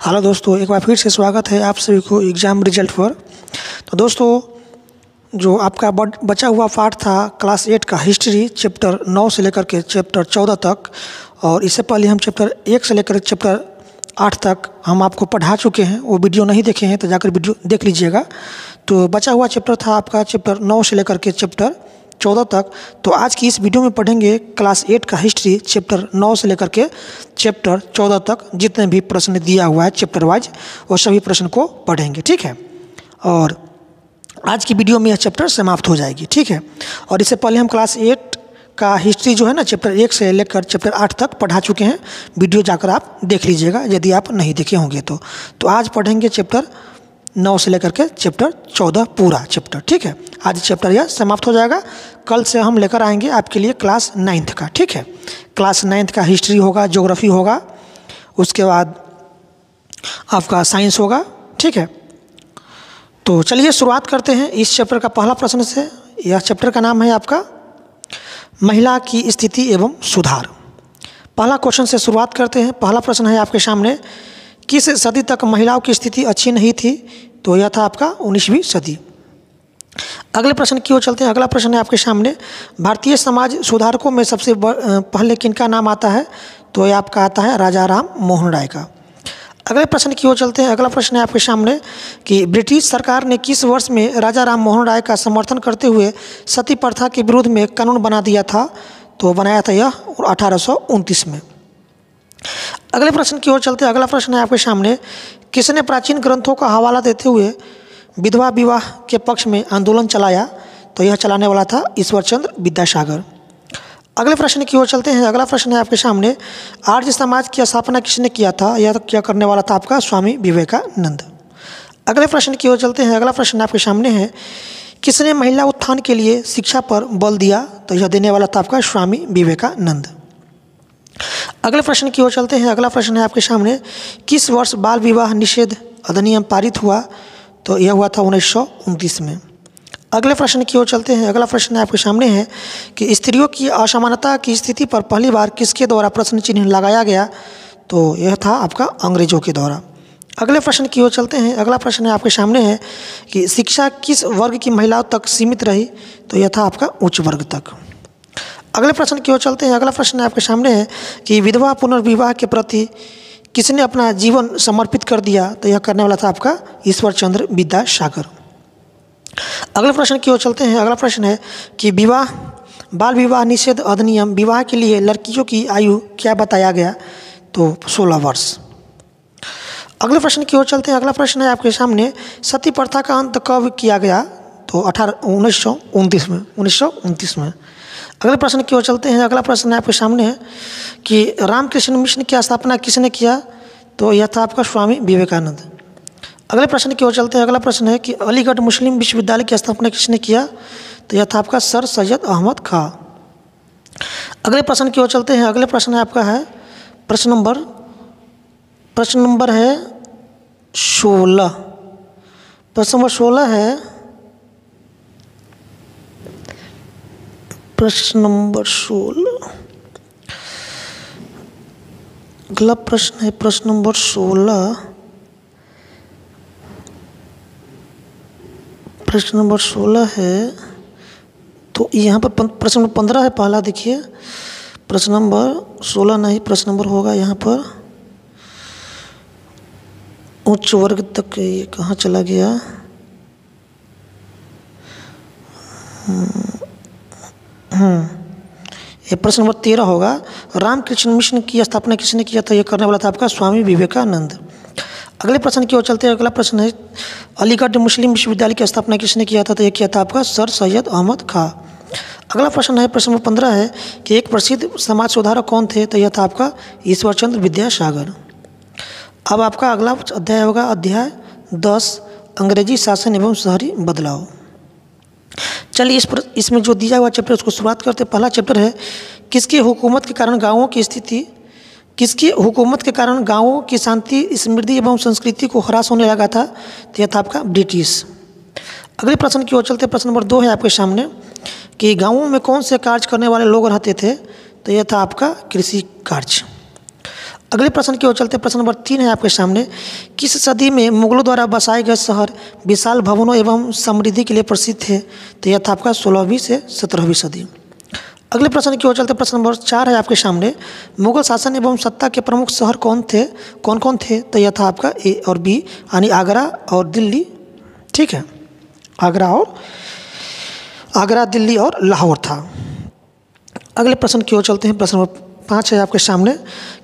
Hello दोस्तों, एक बार फिर से स्वागत है आप सभी को एग्ज़ाम रिजल्ट पर। तो दोस्तों, जो आपका बचा हुआ पार्ट था क्लास 8 का हिस्ट्री चैप्टर 9 से लेकर के चैप्टर 14 तक, और इससे पहले हम चैप्टर 1 से लेकर चैप्टर 8 तक हम आपको पढ़ा चुके हैं। वो वीडियो नहीं देखे हैं तो जाकर वीडियो देख लीजिएगा। तो बचा हुआ चैप्टर था आपका चैप्टर 9 से लेकर के चैप्टर 14 तक। तो आज की इस वीडियो में पढ़ेंगे क्लास 8 का हिस्ट्री चैप्टर 9 से लेकर के चैप्टर 14 तक। जितने भी प्रश्न दिया हुआ है चैप्टर वाइज वो सभी प्रश्न को पढ़ेंगे, ठीक है। और आज की वीडियो में यह चैप्टर समाप्त हो जाएगी, ठीक है। और इससे पहले हम क्लास 8 का हिस्ट्री जो है ना चैप्टर 1 से लेकर चैप्टर 8 तक पढ़ा चुके हैं। वीडियो जाकर आप देख लीजिएगा यदि आप नहीं देखे होंगे तो आज पढ़ेंगे चैप्टर 9 से लेकर के चैप्टर 14 पूरा चैप्टर, ठीक है। आज चैप्टर यह समाप्त हो जाएगा। कल से हम लेकर आएंगे आपके लिए क्लास 9th का, ठीक है। क्लास 9th का हिस्ट्री होगा, ज्योग्राफी होगा, उसके बाद आपका साइंस होगा, ठीक है। तो चलिए शुरुआत करते हैं इस चैप्टर का पहला प्रश्न से। यह चैप्टर का नाम है आपका महिला की स्थिति एवं सुधार। पहला क्वेश्चन से शुरुआत करते हैं। पहला प्रश्न है आपके सामने, किस सदी तक महिलाओं की स्थिति अच्छी नहीं थी? तो यह था आपका 19वीं सदी। अगले प्रश्न की ओर चलते हैं। अगला प्रश्न है आपके सामने, भारतीय समाज सुधारकों में सबसे पहले किनका नाम आता है? तो यह आपका आता है राजा राम मोहन राय का। अगले प्रश्न की ओर चलते हैं। अगला प्रश्न है आपके सामने कि ब्रिटिश सरकार ने किस वर्ष में राजा राम मोहन राय का समर्थन करते हुए सती प्रथा के विरोध में कानून बना दिया था? तो बनाया था यह 1829 में। अगले प्रश्न की ओर चलते हैं। अगला प्रश्न है आपके सामने, किसने प्राचीन ग्रंथों का हवाला देते हुए विधवा विवाह के पक्ष में आंदोलन चलाया? तो यह चलाने वाला था ईश्वरचंद्र विद्यासागर। अगले प्रश्न की ओर चलते हैं। अगला प्रश्न है आपके सामने, आर्य समाज की स्थापना किसने किया था? यह क्या करने वाला था आपका स्वामी विवेकानंद। अगले प्रश्न की ओर चलते हैं। अगला प्रश्न आपके सामने है, किसने महिला उत्थान के लिए शिक्षा पर बल दिया? तो यह देने वाला था आपका स्वामी विवेकानंद। अगले प्रश्न की ओर चलते हैं। अगला प्रश्न है आपके सामने, किस वर्ष बाल विवाह निषेध अधिनियम पारित हुआ? तो यह हुआ था 1929 में। अगले प्रश्न की ओर चलते हैं। अगला प्रश्न आपके सामने है कि स्त्रियों की असमानता की स्थिति पर पहली बार किसके द्वारा प्रश्न चिन्ह लगाया गया? तो यह था आपका अंग्रेजों के द्वारा। अगले प्रश्न की ओर चलते हैं। अगला प्रश्न आपके सामने है कि शिक्षा किस वर्ग की महिलाओं तक सीमित रही? तो यह था आपका उच्च वर्ग तक। अगले प्रश्न की ओर चलते हैं। अगला प्रश्न आपके सामने है कि विधवा पुनर्विवाह के प्रति किसने अपना जीवन समर्पित कर दिया? तो यह करने वाला था आपका ईश्वरचंद्र विद्यासागर। अगले प्रश्न की ओर चलते हैं। अगला प्रश्न है कि बाल विवाह निषेध अधिनियम विवाह के लिए लड़कियों की आयु क्या बताया गया? तो 16 वर्ष। अगले प्रश्न की ओर चलते हैं। अगला प्रश्न है आपके सामने, सती प्रथा का अंत कब किया गया? तो 1929 में। अगले प्रश्न की ओर चलते हैं। अगला प्रश्न आपके सामने है कि रामकृष्ण मिशन की स्थापना किसने किया? तो यह था आपका स्वामी विवेकानंद। अगले प्रश्न की ओर चलते हैं। अगला प्रश्न है कि अलीगढ़ मुस्लिम विश्वविद्यालय की स्थापना किसने किया? तो यह था आपका सर सैयद अहमद खां। अगले प्रश्न की ओर चलते हैं। अगले प्रश्न आपका है प्रश्न नंबर है 16। प्रश्न नंबर 16 है, प्रश्न नंबर 16। अगला प्रश्न है प्रश्न नंबर 16। प्रश्न नंबर 16 है, तो यहाँ पर प्रश्न नंबर 15 है पहला। देखिए प्रश्न नंबर 16 नहीं, प्रश्न नंबर होगा यहाँ पर उच्च वर्ग तक। ये कहाँ चला गया? ये प्रश्न नंबर 13 होगा। रामकृष्ण मिशन की स्थापना किसने किया था? यह करने वाला था आपका स्वामी विवेकानंद। अगले प्रश्न की ओर चलते हैं। अगला प्रश्न है, अलीगढ़ मुस्लिम विश्वविद्यालय की स्थापना किसने किया था? तो यह किया था आपका सर सैयद अहमद खां। अगला प्रश्न है प्रश्न नंबर 15 है कि एक प्रसिद्ध समाज सुधारक कौन थे? तो यह था आपका ईश्वरचंद्र विद्यासागर। अब आपका अगला अध्याय होगा अध्याय 10, अंग्रेजी शासन एवं शहरी बदलाव। चलिए इसमें जो दिया हुआ चैप्टर उसको शुरुआत करते हैं। पहला चैप्टर है, किसकी हुकूमत के कारण गाँवों की शांति समृद्धि एवं संस्कृति को ह्रास होने लगा था? तो यह था आपका ब्रिटिश। अगले प्रश्न की ओर चलते हैं। प्रश्न नंबर 2 है आपके सामने कि गाँवों में कौन से कार्य करने वाले लोग रहते थे? तो यह था आपका कृषि कार्य। अगले प्रश्न की ओर चलते हैं। प्रश्न नंबर 3 है आपके सामने। किस सदी में मुगलों द्वारा बसाए गए शहर विशाल भवनों एवं समृद्धि के लिए प्रसिद्ध थे? तो यह था आपका 16वीं से 17वीं सदी। अगले प्रश्न की ओर चलते हैं। प्रश्न नंबर 4 है आपके सामने। मुगल शासन एवं सत्ता के प्रमुख शहर कौन कौन थे? तो यह था आपका ए और बी, यानी आगरा और दिल्ली। ठीक है, आगरा, दिल्ली और लाहौर था। अगले प्रश्न की ओर चलते हैं। प्रश्न नंबर 5 है आपके सामने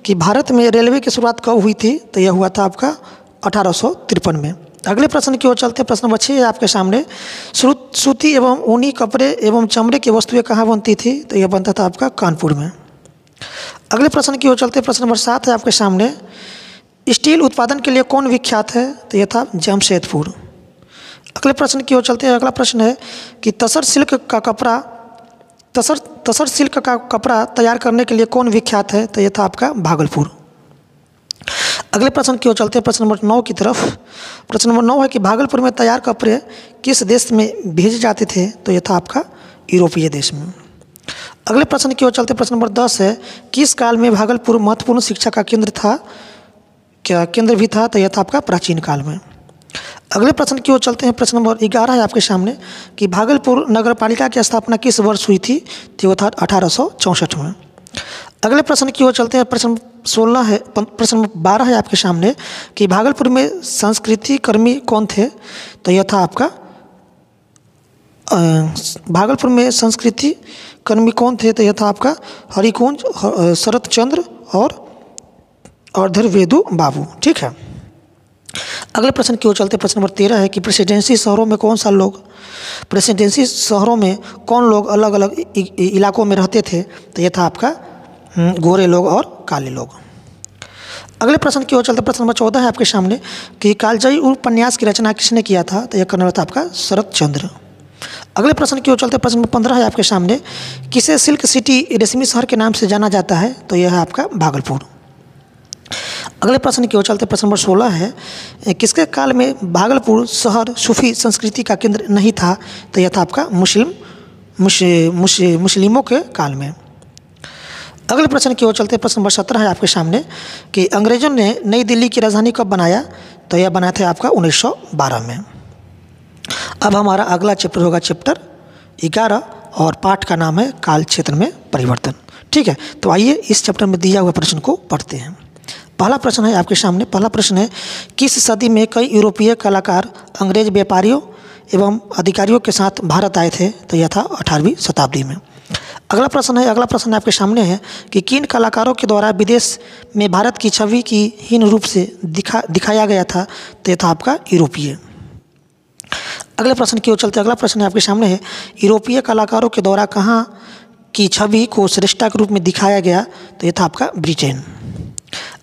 कि भारत में रेलवे की शुरुआत कब हुई थी? तो यह हुआ था आपका 1853 में। अगले प्रश्न की ओर चलते हैं। प्रश्न नंबर 6 है आपके सामने। सूती एवं ऊनी कपड़े एवं चमड़े की वस्तुएं कहाँ बनती थी? तो यह बनता था आपका कानपुर में। अगले प्रश्न की ओर चलते हैं। प्रश्न नंबर 7 है आपके सामने। स्टील उत्पादन के लिए कौन विख्यात है? तो यह था जमशेदपुर। अगले प्रश्न की ओर चलते हैं। अगला प्रश्न है कि तसर सिल्क का कपड़ा तैयार करने के लिए कौन विख्यात है? तो यह था आपका भागलपुर। अगले प्रश्न की ओर चलते हैं। प्रश्न नंबर 9 की तरफ। प्रश्न नंबर 9 है कि भागलपुर में तैयार कपड़े किस देश में भेजे जाते थे? तो यह था आपका यूरोपीय देश में। अगले प्रश्न की ओर चलते हैं। प्रश्न नंबर 10 है किस काल में भागलपुर महत्वपूर्ण शिक्षा का केंद्र भी था? तो यह था आपका प्राचीन काल में। अगले प्रश्न की ओर चलते हैं। प्रश्न नंबर 11 है आपके सामने कि भागलपुर नगर पालिका की स्थापना किस वर्ष हुई थी? तो वो था 1864 में। अगले प्रश्न की ओर चलते हैं। प्रश्न 16 है। प्रश्न नंबर 12 है आपके सामने कि भागलपुर में संस्कृति कर्मी कौन थे? तो यह था आपका भागलपुर में संस्कृति कर्मी कौन थे? तो यह था आपका हरिकुंज, शरत चंद्र और धीरवेदु बाबू। ठीक है। अगले प्रश्न की ओर चलते। प्रश्न नंबर 13 है कि प्रेसिडेंसी शहरों में कौन लोग अलग अलग इलाकों में रहते थे? तो यह था आपका गोरे लोग और काले लोग। अगले प्रश्न की ओर चलते। प्रश्न नंबर 14 है आपके सामने कि कालजयी उपन्यास की रचना किसने किया था? तो यह करने वाला था आपका शरत चंद्र। अगले प्रश्न की ओर चलते। प्रश्न नंबर 15 है आपके सामने। किसे सिल्क सिटी रेशमी शहर के नाम से जाना जाता है? तो यह है आपका भागलपुर। अगले प्रश्न की ओर चलते। प्रश्न नंबर 16 है किसके काल में भागलपुर शहर सूफी संस्कृति का केंद्र नहीं था? तो यह था आपका मुस्लिमों के काल में। अगले प्रश्न की ओर चलते। प्रश्न नंबर 17 है आपके सामने कि अंग्रेजों ने नई दिल्ली की राजधानी कब बनाया? तो यह बनाया था आपका 1912 में। अब हमारा अगला चैप्टर होगा चैप्टर 11 और पाठ का नाम है काल क्षेत्र में परिवर्तन। ठीक है, तो आइए इस चैप्टर में दिया हुआ प्रश्न को पढ़ते हैं। पहला प्रश्न है आपके सामने। पहला प्रश्न है किस सदी में कई यूरोपीय कलाकार अंग्रेज व्यापारियों एवं अधिकारियों के साथ भारत आए थे? तो यह था 18वीं शताब्दी में। अगला प्रश्न आपके सामने है कि किन कलाकारों के द्वारा विदेश में भारत की छवि की हीन रूप से दिखाया गया था? तो यह था आपका यूरोपीय। अगले प्रश्न की ओर चलते। अगला प्रश्न आपके सामने है यूरोपीय कलाकारों के द्वारा कहाँ की छवि को श्रेष्ठता के रूप में दिखाया गया? तो यह था आपका ब्रिटेन।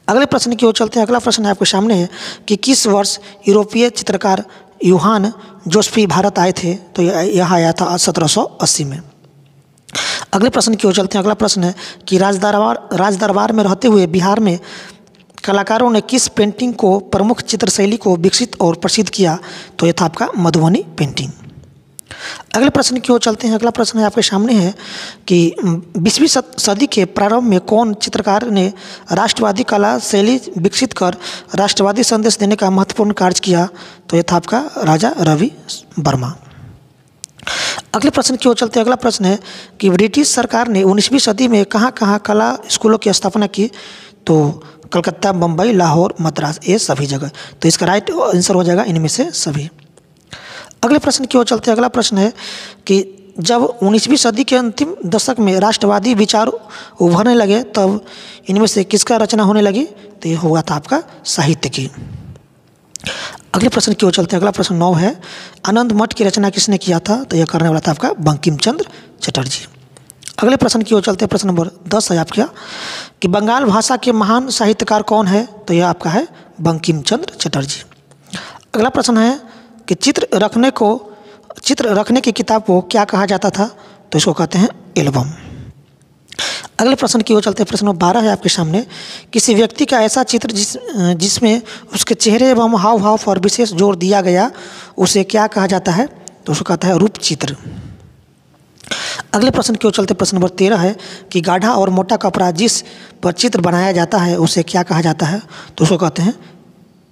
अगले प्रश्न की ओर चलते हैं। अगला प्रश्न आपके सामने है कि किस वर्ष यूरोपीय चित्रकार यूहान जोसेफ भारत आए थे? तो यह आया था 1780 में। अगले प्रश्न की ओर चलते हैं। अगला प्रश्न है कि राजदरबार में रहते हुए बिहार में कलाकारों ने किस पेंटिंग को प्रमुख चित्र शैली को विकसित और प्रसिद्ध किया? तो यह था आपका मधुबनी पेंटिंग। अगले प्रश्न की ओर चलते हैं। अगला प्रश्न है आपके सामने है कि 20वीं सदी के प्रारंभ में कौन चित्रकार ने राष्ट्रवादी कला शैली विकसित कर राष्ट्रवादी संदेश देने का महत्वपूर्ण कार्य किया? तो यह था आपका राजा रवि वर्मा। अगले प्रश्न की ओर चलते हैं। अगला प्रश्न है कि ब्रिटिश सरकार ने 19वीं सदी में कहाँ कहाँ कला स्कूलों की स्थापना की? तो कलकत्ता, बम्बई, लाहौर, मद्रास, ये सभी जगह। तो इसका राइट आंसर हो जाएगा इनमें से सभी। अगले प्रश्न की ओर चलते हैं। अगला प्रश्न है कि जब 19वीं सदी के अंतिम दशक में राष्ट्रवादी विचार उभरने लगे तब इनमें से किसका रचना होने लगी? तो ये हुआ था आपका साहित्य की। अगले प्रश्न की ओर चलते हैं। अगला प्रश्न 9 है आनंद मठ की रचना किसने किया था? तो यह करने वाला था आपका बंकिम चंद्र चटर्जी। अगले प्रश्न की ओर चलते हैं। प्रश्न नंबर 10 है आपका कि बंगाल भाषा के महान साहित्यकार कौन है? तो यह आपका है बंकिम चंद्र चटर्जी। अगला प्रश्न है कि चित्र रखने की किताब को क्या कहा जाता था? तो इसको कहते हैं एल्बम। अगले प्रश्न की ओर चलते हैं। प्रश्न नंबर 12 है आपके सामने किसी व्यक्ति का ऐसा चित्र जिसमें उसके चेहरे एवं हाव भाव पर विशेष जोर दिया गया उसे क्या कहा जाता है? तो उसको कहता है रूप चित्र। अगले प्रश्न की ओर चलते प्रश्न नंबर 13 है कि गाढ़ा और मोटा कपड़ा जिस पर चित्र बनाया जाता है उसे क्या कहा जाता है? तो उसको कहते हैं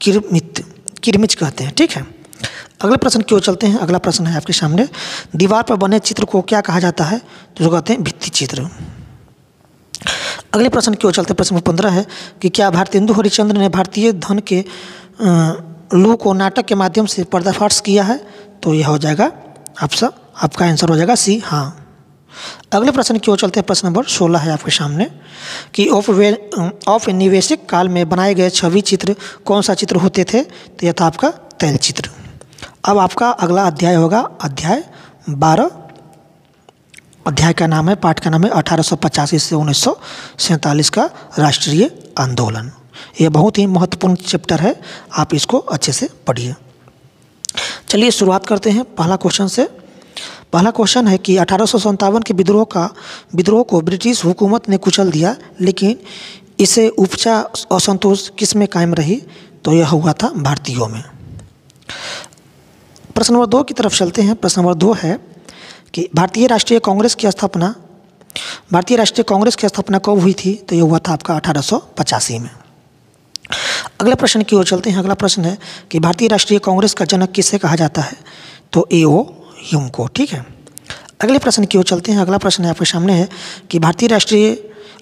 किरमिच कहते हैं। ठीक है, अगले प्रश्न की ओर चलते हैं। अगला प्रश्न है आपके सामने, दीवार पर बने चित्र को क्या कहा जाता है? तो उसको कहते हैं भित्ति चित्र। अगले प्रश्न की ओर चलते प्रश्न नंबर 15 है कि क्या भारतेंदु हरिश्चंद्र ने भारतीय धन के लू को नाटक के माध्यम से पर्दाफाश किया है? तो यह हो जाएगा आपका आंसर हो जाएगा सी, हाँ। अगले प्रश्न की ओर चलते हैं। प्रश्न नंबर 16 है आपके सामने कि औपनिवेशिक काल में बनाए गए छवि चित्र कौन सा चित्र होते थे? तो यह था आपका तैल चित्र। अब आपका अगला अध्याय होगा अध्याय 12। अध्याय का नाम है, पाठ का नाम है 1885 से 1947 का राष्ट्रीय आंदोलन। यह बहुत ही महत्वपूर्ण चैप्टर है, आप इसको अच्छे से पढ़िए। चलिए शुरुआत करते हैं पहला क्वेश्चन से। पहला क्वेश्चन है कि 1857 के विद्रोह को ब्रिटिश हुकूमत ने कुचल दिया, लेकिन इसे उपजा असंतोष किस में कायम रही? तो यह हुआ था भारतीयों में। प्रश्न नंबर 2 की तरफ चलते हैं। प्रश्न नंबर 2 है कि भारतीय राष्ट्रीय कांग्रेस की स्थापना कब हुई थी? तो यह हुआ था आपका 1885 में। अगले प्रश्न की ओर चलते हैं। अगला प्रश्न है कि भारतीय राष्ट्रीय कांग्रेस का जनक किसे कहा जाता है? तो A.O. ह्यूम को। ठीक है, अगले प्रश्न की ओर चलते हैं। अगला प्रश्न है आपके सामने है कि भारतीय राष्ट्रीय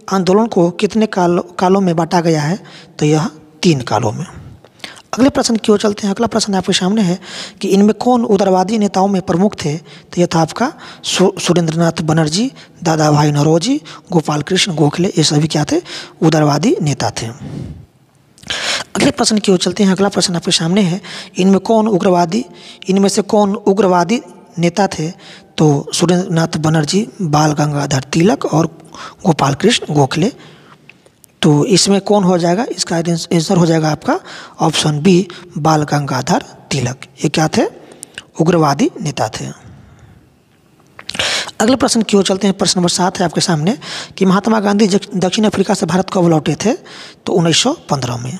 आंदोलन को कितने कालों में बांटा गया है? तो यह 3 कालों में। अगले प्रश्न की ओर चलते हैं। अगला प्रश्न आपके सामने है कि इनमें कौन उदारवादी नेताओं में प्रमुख थे? तो यह था आपका सुरेंद्रनाथ बनर्जी, दादा भाई नौरोजी, गोपाल कृष्ण गोखले, ये सभी क्या थे? उदारवादी नेता थे। अगले प्रश्न की ओर चलते हैं। अगला प्रश्न आपके सामने है इनमें से कौन उग्रवादी नेता थे? तो सुरेंद्रनाथ बनर्जी, बाल गंगाधर तिलक और गोपाल कृष्ण गोखले। तो इसमें कौन हो जाएगा? इसका आंसर हो जाएगा आपका ऑप्शन बी, बाल गंगाधर तिलक। ये क्या थे? उग्रवादी नेता थे। अगले प्रश्न की ओर चलते हैं। प्रश्न नंबर 7 है आपके सामने कि महात्मा गांधी दक्षिण अफ्रीका से भारत कब लौटे थे? तो 1915 में।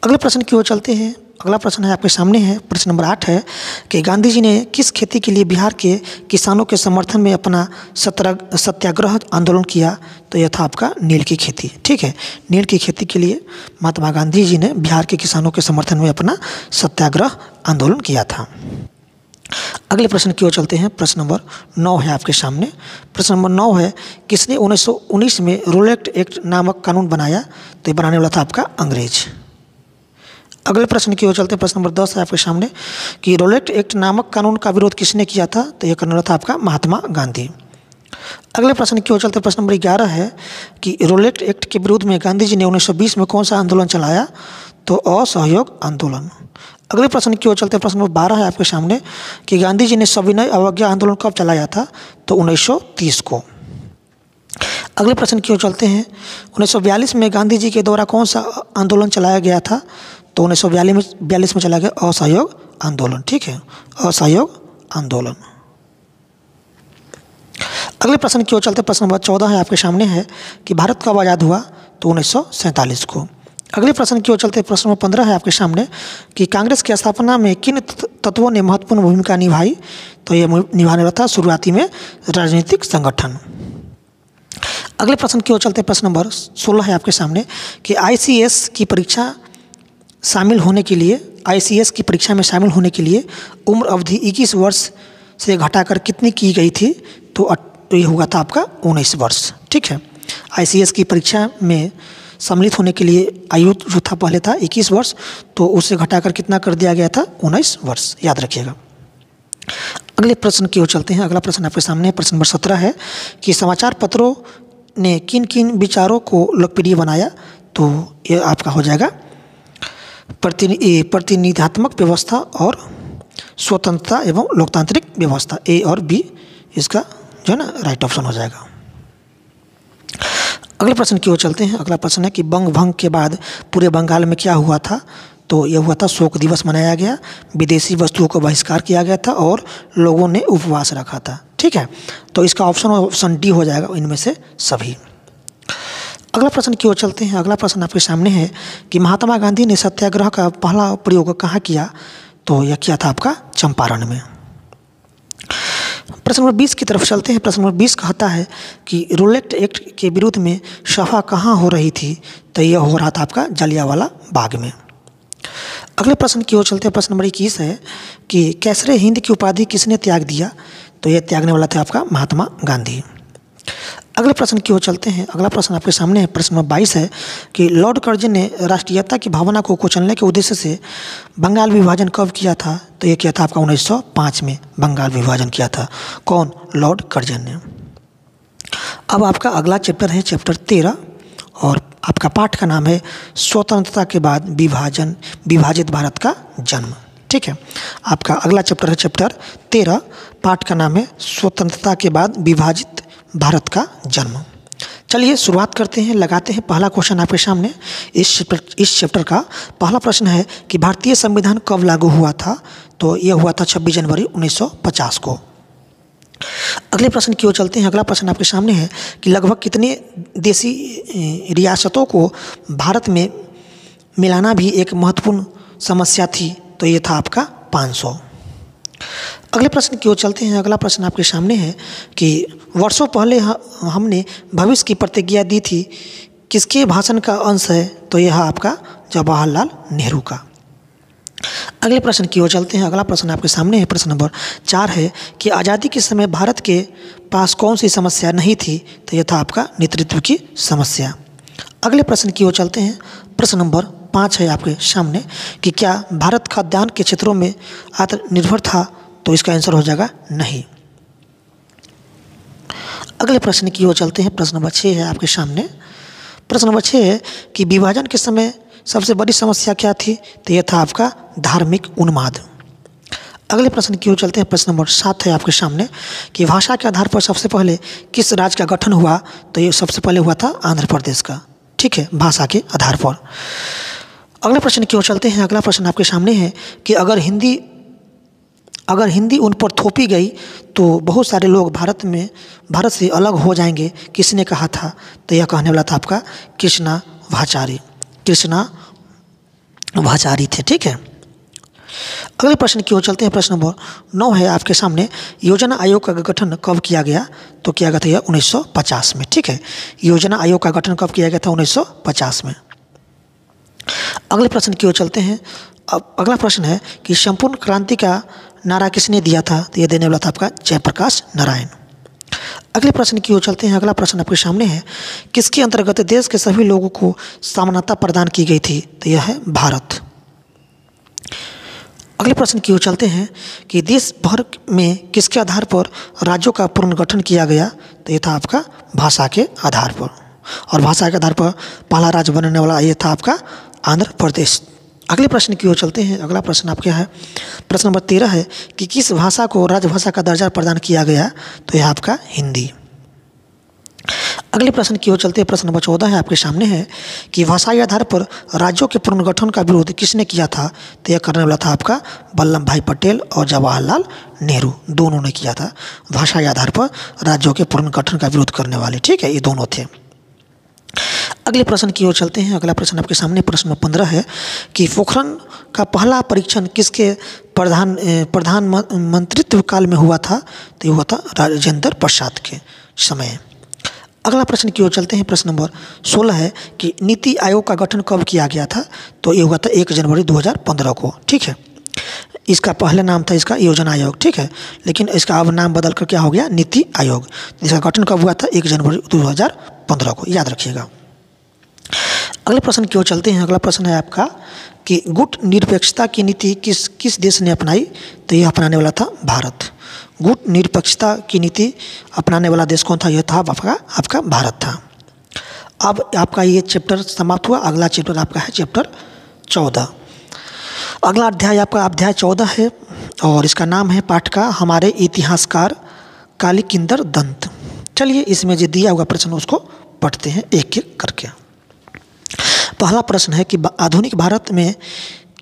अगले प्रश्न की ओर चलते हैं। अगला प्रश्न है आपके सामने है। प्रश्न नंबर 8 है कि गांधी जी ने किस खेती के लिए बिहार के किसानों के समर्थन में अपना सत्याग्रह आंदोलन किया? तो यह था आपका नील की खेती। ठीक है, नील की खेती के लिए महात्मा गांधी जी ने बिहार के किसानों के समर्थन में अपना सत्याग्रह आंदोलन किया था। अगले प्रश्न की ओर चलते हैं। प्रश्न नंबर 9 है आपके सामने। प्रश्न नंबर 9 है किसने 1919 में रोलेट एक्ट नामक कानून बनाया? तो ये बनाने वाला था आपका अंग्रेज। अगले प्रश्न की ओर चलते हैं। प्रश्न नंबर 10 है आपके सामने कि रोलेट एक्ट नामक कानून का विरोध किसने किया था? तो यह करने वाला था आपका महात्मा गांधी। अगले प्रश्न की ओर चलते हैं। प्रश्न नंबर 11 है कि रोलेट एक्ट के विरोध में गांधी जी ने 1920 में कौन सा आंदोलन चलाया? तो असहयोग आंदोलन। अगले प्रश्न की ओर चलते हैं। प्रश्न नंबर 12 है आपके सामने कि गांधी जी ने सविनय अवज्ञा आंदोलन कब चलाया था? तो 1930 को। अगले प्रश्न की ओर चलते हैं। 1942 में गांधी जी के द्वारा कौन सा आंदोलन चलाया गया था? तो 1942 में चला गया असहयोग आंदोलन। ठीक है, असहयोग आंदोलन। अगले प्रश्न की ओर चलते प्रश्न नंबर 14 है आपके सामने है कि भारत कब आज़ाद हुआ? तो 1947 को। अगले प्रश्न की ओर चलते प्रश्न नंबर 15 है आपके सामने कि कांग्रेस की स्थापना में किन तत्वों ने महत्वपूर्ण भूमिका निभाई? तो ये निभाने वाला था शुरुआती में राजनीतिक संगठन। अगले प्रश्न की ओर चलते प्रश्न नंबर 16 है आपके सामने कि आईसीएस की परीक्षा में शामिल होने के लिए उम्र अवधि 21 वर्ष से घटाकर कितनी की गई थी? तो ये हुआ था आपका 19 वर्ष। ठीक है, आईसीएस की परीक्षा में सम्मिलित होने के लिए आयु जो था पहले था 21 वर्ष, तो उसे घटाकर कितना कर दिया गया था? 19 वर्ष, याद रखिएगा। अगले प्रश्न की ओर चलते हैं। अगला प्रश्न आपके सामने प्रश्न नंबर 17 है कि समाचार पत्रों ने किन किन विचारों को लोकप्रिय बनाया? तो ये आपका हो जाएगा प्रतिनिधात्मक व्यवस्था और स्वतंत्रता एवं लोकतांत्रिक व्यवस्था। ए और बी इसका जो है ना राइट ऑप्शन हो जाएगा। अगले प्रश्न की ओर चलते हैं। अगला प्रश्न है कि बंग भंग के बाद पूरे बंगाल में क्या हुआ था? तो यह हुआ था शोक दिवस मनाया गया, विदेशी वस्तुओं को बहिष्कार किया गया था और लोगों ने उपवास रखा था। ठीक है, तो इसका ऑप्शन डी हो जाएगा इनमें से सभी। अगला प्रश्न की ओर चलते हैं। अगला प्रश्न आपके सामने है कि महात्मा गांधी ने सत्याग्रह का पहला प्रयोग कहाँ किया? तो यह किया था आपका चंपारण में। प्रश्न नंबर 20 की तरफ चलते हैं। प्रश्न नंबर 20 कहता है कि रूलेट एक्ट के विरुद्ध में सभा कहाँ हो रही थी? तो यह हो रहा था आपका जलियांवाला बाग में। अगले प्रश्न की ओर चलते हैं। प्रश्न नंबर 21 है कि कैसरे हिंद की उपाधि किसने त्याग दिया? तो यह त्यागने वाला था आपका महात्मा गांधी। अगले प्रश्न की ओर चलते हैं। अगला प्रश्न आपके सामने है। प्रश्न नंबर 22 है कि लॉर्ड कर्जन ने राष्ट्रीयता की भावना को कुचलने के उद्देश्य से बंगाल विभाजन कब किया था? तो यह किया था आपका 1905 में बंगाल विभाजन किया था। कौन? लॉर्ड कर्जन ने। अब आपका अगला चैप्टर है चैप्टर 13 और आपका पाठ का नाम है स्वतंत्रता के बाद विभाजित भारत का जन्म। ठीक है, आपका अगला चैप्टर है चैप्टर 13, पाठ का नाम है स्वतंत्रता के बाद विभाजित भारत का जन्म। चलिए शुरुआत करते हैं, लगाते हैं पहला क्वेश्चन आपके सामने। इस चैप्टर का पहला प्रश्न है कि भारतीय संविधान कब लागू हुआ था? तो यह हुआ था 26 जनवरी 1950 को। अगले प्रश्न की ओर चलते हैं। अगला प्रश्न आपके सामने है कि लगभग कितने देशी रियासतों को भारत में मिलाना भी एक महत्वपूर्ण समस्या थी? तो ये था आपका 500। अगले प्रश्न की ओर चलते हैं। अगला प्रश्न आपके सामने है कि वर्षों पहले हमने भविष्य की प्रतिज्ञा दी थी, किसके भाषण का अंश है? तो यह आपका जवाहरलाल नेहरू का। अगले प्रश्न की ओर चलते हैं। अगला प्रश्न आपके सामने है। प्रश्न नंबर 4 है कि आज़ादी के समय भारत के पास कौन सी समस्या नहीं थी? तो यह था आपका नेतृत्व की समस्या। अगले प्रश्न की ओर चलते हैं। प्रश्न नंबर 5 है आपके सामने कि क्या भारत खाद्यान्न के क्षेत्रों में आत्मनिर्भर था? तो इसका आंसर हो जाएगा नहीं। अगले प्रश्न की ओर चलते हैं। प्रश्न नंबर 6 है आपके सामने। प्रश्न नंबर 6 है कि विभाजन के समय सबसे बड़ी समस्या क्या थी? तो यह था आपका धार्मिक उन्माद। अगले प्रश्न की ओर चलते हैं। प्रश्न नंबर 7 है आपके सामने कि भाषा के आधार पर सबसे पहले किस राज्य का गठन हुआ? तो ये सबसे पहले हुआ था आंध्र प्रदेश का। ठीक है, भाषा के आधार पर। अगले प्रश्न की ओर चलते हैं। अगला प्रश्न आपके सामने है कि अगर हिंदी उन पर थोपी गई तो बहुत सारे लोग भारत से अलग हो जाएंगे, किसने कहा था? तो यह कहने वाला था आपका कृष्णमाचार्य थे। ठीक है, अगले प्रश्न की ओर चलते हैं। प्रश्न नंबर 9 है आपके सामने, योजना आयोग का गठन कब किया गया? तो किया गया था यह 1950 में। ठीक है, योजना आयोग का गठन कब किया गया था? 1950 में। अगले प्रश्न की ओर चलते हैं। अब अगला प्रश्न है कि संपूर्ण क्रांति का नारा किसने दिया था? तो यह देने वाला था आपका जयप्रकाश नारायण। अगले प्रश्न की ओर चलते हैं। अगला प्रश्न आपके सामने है, किसके अंतर्गत देश के सभी लोगों को समानता प्रदान की गई थी? तो यह है भारत। अगले प्रश्न की ओर चलते हैं कि देश भर में किसके आधार पर राज्यों का पुनर्गठन किया गया? तो यह था आपका भाषा के आधार पर, और भाषा के आधार पर पहला राज्य बनने वाला यह था आपका आंध्र प्रदेश। अगले प्रश्न की ओर चलते हैं। अगला प्रश्न आपके है प्रश्न नंबर 13 है कि किस भाषा को राजभाषा का दर्जा प्रदान किया गया? तो यह आपका हिंदी। अगले प्रश्न की ओर चलते हैं। प्रश्न नंबर 14 है आपके सामने है कि भाषाई आधार पर राज्यों के पुनर्गठन का विरोध किसने किया था? तो यह करने वाला था आपका वल्लभ भाई पटेल और जवाहरलाल नेहरू, दोनों ने किया था। भाषाई आधार पर राज्यों के पुनर्गठन का विरोध करने वाले, ठीक है, ये दोनों थे। अगले प्रश्न की ओर चलते हैं। अगला प्रश्न आपके सामने प्रश्न नंबर 15 है कि पोखरण का पहला परीक्षण किसके प्रधानमंत्रित्व काल में हुआ था? तो ये हुआ था राजेंद्र प्रसाद के समय। अगला प्रश्न की ओर चलते हैं। प्रश्न नंबर 16 है कि नीति आयोग का गठन कब किया गया था? तो ये हुआ था 1 जनवरी 2015 को। ठीक है, इसका पहले नाम था इसका योजना आयोग। ठीक है, लेकिन इसका अब नाम बदल कर क्या हो गया? नीति आयोग। इसका गठन कब हुआ था? 1 जनवरी 2015 को, याद रखिएगा। अगले प्रश्न की ओर चलते हैं। अगला प्रश्न है आपका कि गुट निरपेक्षता की नीति किस देश ने अपनाई? तो यह अपनाने वाला था भारत। गुट निरपेक्षता की नीति अपनाने वाला देश कौन था? यह था आपका भारत था। अब आपका ये चैप्टर समाप्त हुआ। अगला चैप्टर आपका है चैप्टर 14। अगला अध्याय आपका अध्याय 14 है और इसका नाम है पाठ का हमारे इतिहासकार कालीकिंदर दंत। चलिए इसमें जो दिया हुआ प्रश्न उसको पढ़ते हैं एक एक करके। पहला प्रश्न है कि आधुनिक भारत में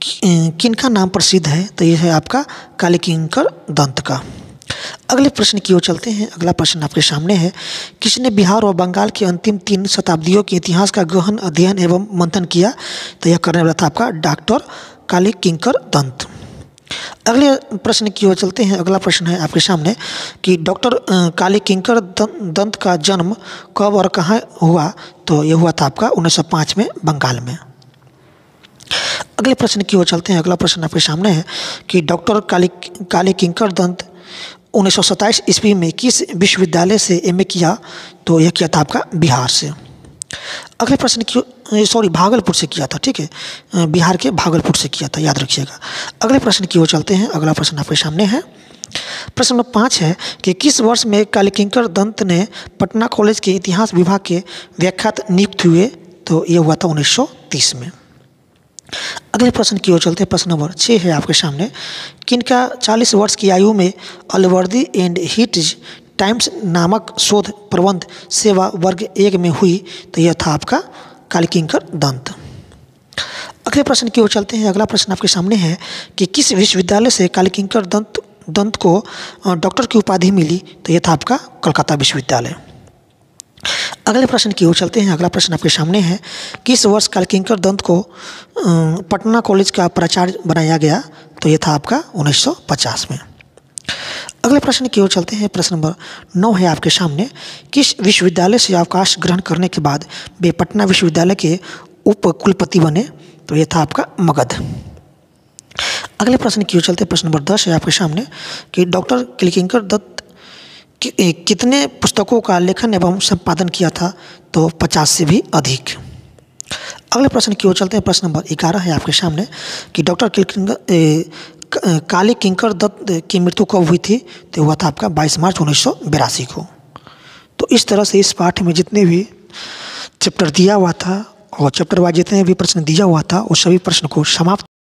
किनका नाम प्रसिद्ध है? तो यह है आपका कालीकिंकर दंत का। अगले प्रश्न की ओर चलते हैं। अगला प्रश्न आपके सामने है, किसने बिहार और बंगाल की अंतिम 3 शताब्दियों के इतिहास का गहन अध्ययन एवं मंथन किया? तो यह करने वाला था आपका डॉक्टर कालीकिंकर दंत। अगले प्रश्न की ओर चलते हैं। अगला प्रश्न है आपके सामने कि डॉक्टर काली किंकर दंत का जन्म कब और कहाँ हुआ? तो ये हुआ था आपका 1905 में बंगाल में। अगले प्रश्न की ओर चलते हैं। अगला प्रश्न आपके सामने है कि डॉक्टर काली किंकर दंत 1927 ईस्वी में किस विश्वविद्यालय से एमए किया? तो यह किया था आपका बिहार से। अगले प्रश्न की भागलपुर से किया था, ठीक है, बिहार के भागलपुर से किया था, याद रखिएगा। अगले प्रश्न की ओर चलते हैं। अगला प्रश्न आपके सामने है। प्रश्न नंबर 5 है कि किस वर्ष में कालीकिंकर दंत ने पटना कॉलेज के इतिहास विभाग के व्याख्याता नियुक्त हुए? तो ये हुआ था 1930 में। अगले प्रश्न की ओर चलते हैं। प्रश्न नंबर 6 है आपके सामने। किनका 40 वर्ष की आयु में अलवर्दी एंड हिट्ज टाइम्स नामक शोध प्रबंध सेवा वर्ग 1 में हुई? तो यह था आपका कालीकिंकर दंत। अगले प्रश्न की ओर चलते हैं। अगला प्रश्न आपके सामने है कि किस विश्वविद्यालय से कालीकिंकर दंत को डॉक्टर की उपाधि मिली? तो यह था आपका कलकत्ता विश्वविद्यालय। अगले प्रश्न की ओर चलते हैं। अगला प्रश्न आपके सामने है। किस वर्ष कालीकिंकर दंत को पटना कॉलेज का प्राचार्य बनाया गया? तो यह था आपका 1950 में। अगले प्रश्न की ओर चलते हैं। प्रश्न नंबर 9 है आपके सामने। किस विश्वविद्यालय से अवकाश ग्रहण करने के बाद वे पटना विश्वविद्यालय के उप कुलपति बने? तो यह था आपका मगध। अगले प्रश्न की ओर चलते हैं। प्रश्न नंबर 10 है आपके सामने कि डॉक्टर कालीकिंकर दत्त कितने पुस्तकों का लेखन एवं संपादन किया था? तो 50 से भी अधिक। अगले प्रश्न की ओर चलते हैं। प्रश्न नंबर 11 है आपके सामने कि डॉक्टर कालीकिंकर दत्त की मृत्यु कब हुई थी? तो हुआ था आपका 22 मार्च 1982 को। तो इस तरह से इस पाठ में जितने भी चैप्टर दिया हुआ था और चैप्टर वाइज जितने भी प्रश्न दिया हुआ था उस सभी प्रश्न को समाप्त